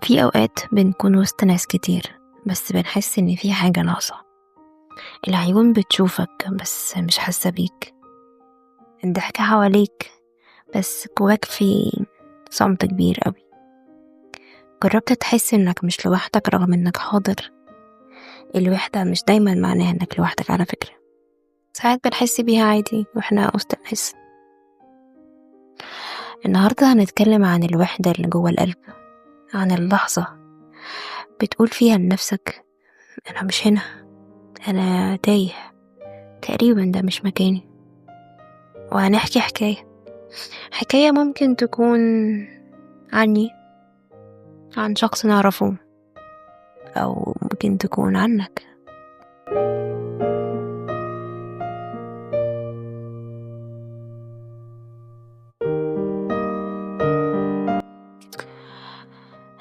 في أوقات بنكون وسط ناس كتير، بس بنحس إن في حاجة ناقصة. العيون بتشوفك بس مش حاسة بيك، الضحكة حواليك بس جواك في صمت كبير قوي. جربت تحس إنك مش لوحدك رغم إنك حاضر؟ الوحدة مش دايما معناها إنك لوحدك على فكرة، ساعات بنحس بيها عادي وإحنا وسط الناس. النهاردة هنتكلم عن الوحدة اللي جوه القلب، عن اللحظة بتقول فيها لنفسك أنا مش هنا، أنا تايه، تقريبا ده مش مكاني. وهنحكي حكاية ممكن تكون عني، عن شخص نعرفه، أو ممكن تكون عنك.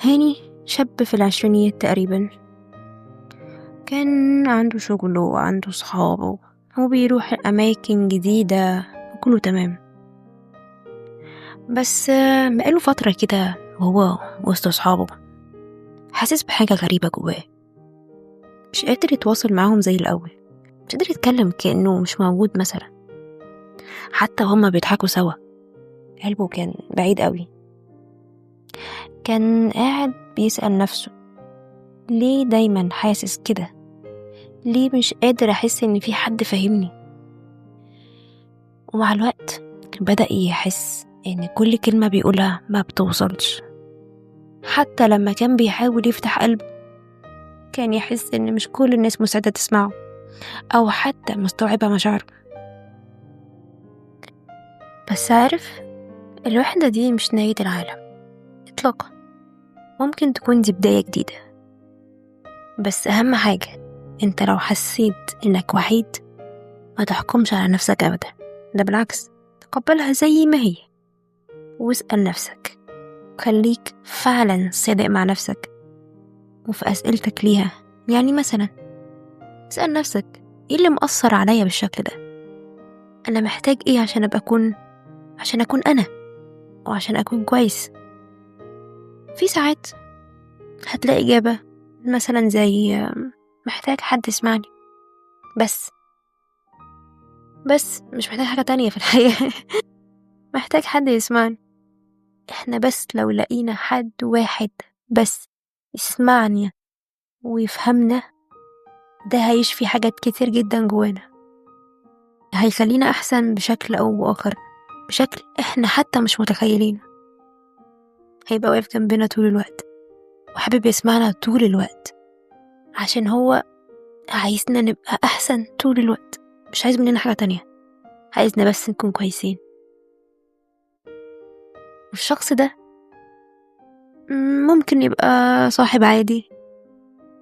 هاني شاب في العشرينيات تقريبا، كان عنده شغله وعنده صحابه وبيروح أماكن جديدة وكله تمام. بس بقاله فترة كده وهو وسط صحابه حاسس بحاجة غريبة جواه، مش قادر يتواصل معاهم زي الأول، مش قادر يتكلم كأنه مش موجود مثلا. حتى هما بيضحكوا سوا قلبه كان بعيد قوي. كان قاعد بيسأل نفسه ليه دايما حاسس كده، ليه مش قادر أحس إن في حد فاهمني. ومع الوقت بدأ يحس إن كل كلمة بيقولها ما بتوصلش، حتى لما كان بيحاول يفتح قلبه كان يحس إن مش كل الناس مساعدة تسمعه أو حتى مستوعبة مشاعره. بس عارف، الوحدة دي مش نهاية العالم إطلاقا، ممكن تكون دي بداية جديدة. بس أهم حاجة، انت لو حسيت إنك وحيد ما تحكمش على نفسك أبدا، ده بالعكس تقبلها زي ما هي، واسأل نفسك، خليك فعلا صادق مع نفسك وفي أسئلتك ليها. يعني مثلا اسأل نفسك ايه اللي مأثر عليا بالشكل ده، أنا محتاج ايه عشان أكون أنا وعشان أكون كويس. في ساعات هتلاقي إجابة مثلا زي محتاج حد يسمعني، بس مش محتاج حاجة تانية في الحياة. محتاج حد يسمعني. احنا بس لو لقينا حد واحد بس يسمعني ويفهمنا، ده هيشفي حاجات كتير جدا جوانا، هيخلينا أحسن بشكل أو بآخر، بشكل احنا حتى مش متخيلين. هيبقى واقف جنبنا طول الوقت وحابب يسمعنا طول الوقت، عشان هو عايزنا نبقى أحسن طول الوقت، مش عايز مننا حاجة تانية، عايزنا بس نكون كويسين. والشخص ده ممكن يبقى صاحب عادي،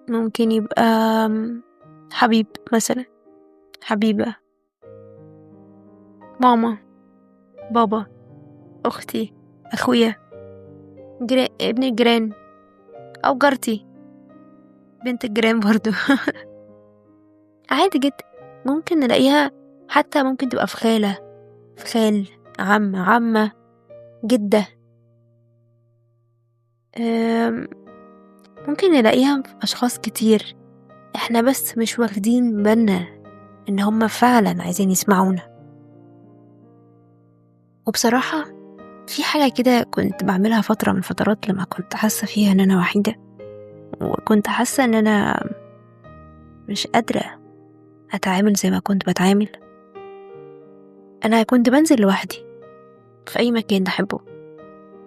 ممكن يبقى حبيب مثلا، حبيبة، ماما، بابا، أختي، أخويا، ابن الجيران، أو جارتي بنت الجيران برضو. عادي جدا، ممكن نلاقيها، حتى ممكن تبقى في خالة، في خال، عمة، جدة. ممكن نلاقيها في أشخاص كتير، احنا بس مش واخدين بالنا ان هما فعلا عايزين يسمعونا. وبصراحة في حاجة كده كنت بعملها فترة من فترات لما كنت حاسة فيها ان انا وحيدة، وكنت حاسة ان انا مش قادرة اتعامل زي ما كنت بتعامل. انا كنت بنزل لوحدي في اي مكان بحبه،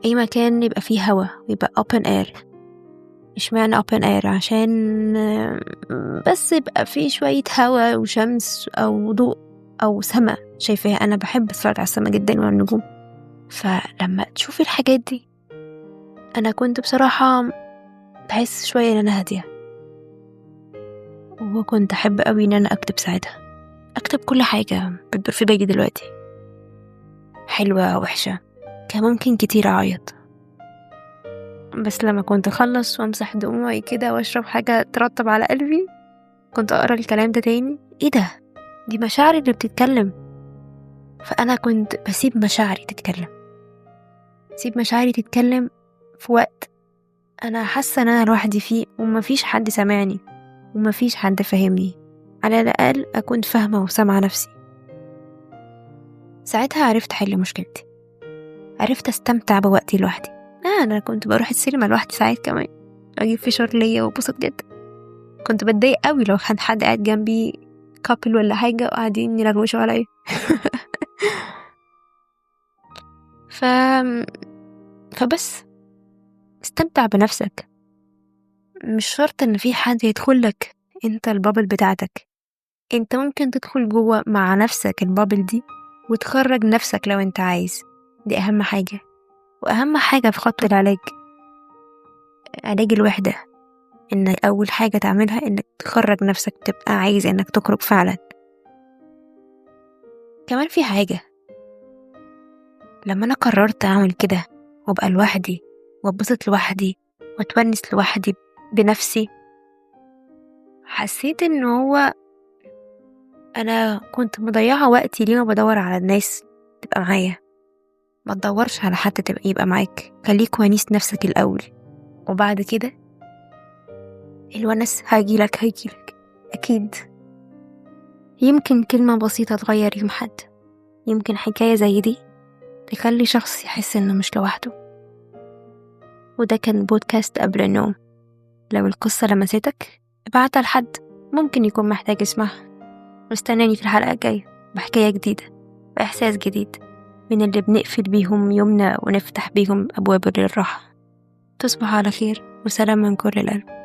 اي مكان يبقى فيه هوا ويبقى open air. مش معنى open air عشان بس يبقى فيه شوية هوا وشمس او ضوء او سما شايفاها. انا بحب اتفرج على السما جدا والنجوم، فلما تشوفي الحاجات دي انا كنت بصراحة بحس شوية ان انا هادية. وكنت احب قوي ان انا اكتب ساعتها، اكتب كل حاجة بتدور في بالي دلوقتي، حلوة وحشة، كان ممكن كتير اعيط. بس لما كنت اخلص وامسح دموعي كده واشرب حاجة ترطب على قلبي، كنت اقرا الكلام ده تاني، ايه ده، دي مشاعري اللي بتتكلم. فانا كنت بسيب مشاعري تتكلم، سيب مشاعري تتكلم في وقت أنا حاسة إن أنا لوحدي فيه ومفيش حد سامعني ومفيش حد فاهمني، على الأقل أكون فاهمة وسامعة نفسي. ساعتها عرفت حل مشكلتي، عرفت أستمتع بوقتي لوحدي. أنا كنت بروح السينما لوحدي ساعات كمان، أجيب فشار ليا وبسط جدا. كنت بتضايق قوي لو كان حد قاعد جنبي كابل ولا حاجة وقاعدين يلغوشوا عليا. ف... فبس استمتع بنفسك، مش شرط ان في حد يدخلك انت البابل بتاعتك. انت ممكن تدخل جوه مع نفسك البابل دي وتخرج نفسك لو انت عايز. دي اهم حاجة، واهم حاجة في خط العلاج، علاج الوحدة، ان اول حاجة تعملها انك تخرج نفسك، تبقى عايز انك تخرج فعلا. كمان في حاجة، لما انا قررت اعمل كده وابقى لوحدي واتبسط لوحدي واتونس لوحدي بنفسي، حسيت ان هو انا كنت مضيعة وقتي ليه ما بدور على الناس تبقى معايا. ما تدورش على حد يبقى معاك، خليك ونيس نفسك الاول، وبعد كده الونس هيجيلك اكيد. يمكن كلمة بسيطة تغير يوم حد، يمكن حكاية زي دي تخلي شخص يحس انه مش لوحده. وده كان بودكاست قبل النوم. لو القصة لمستك ابعتها لحد ممكن يكون محتاج يسمعها. واستناني في الحلقة الجاية بحكاية جديدة، بإحساس جديد، من اللي بنقفل بيهم يومنا ونفتح بيهم أبواب للراحة. تصبح على خير وسلام من كل القلب.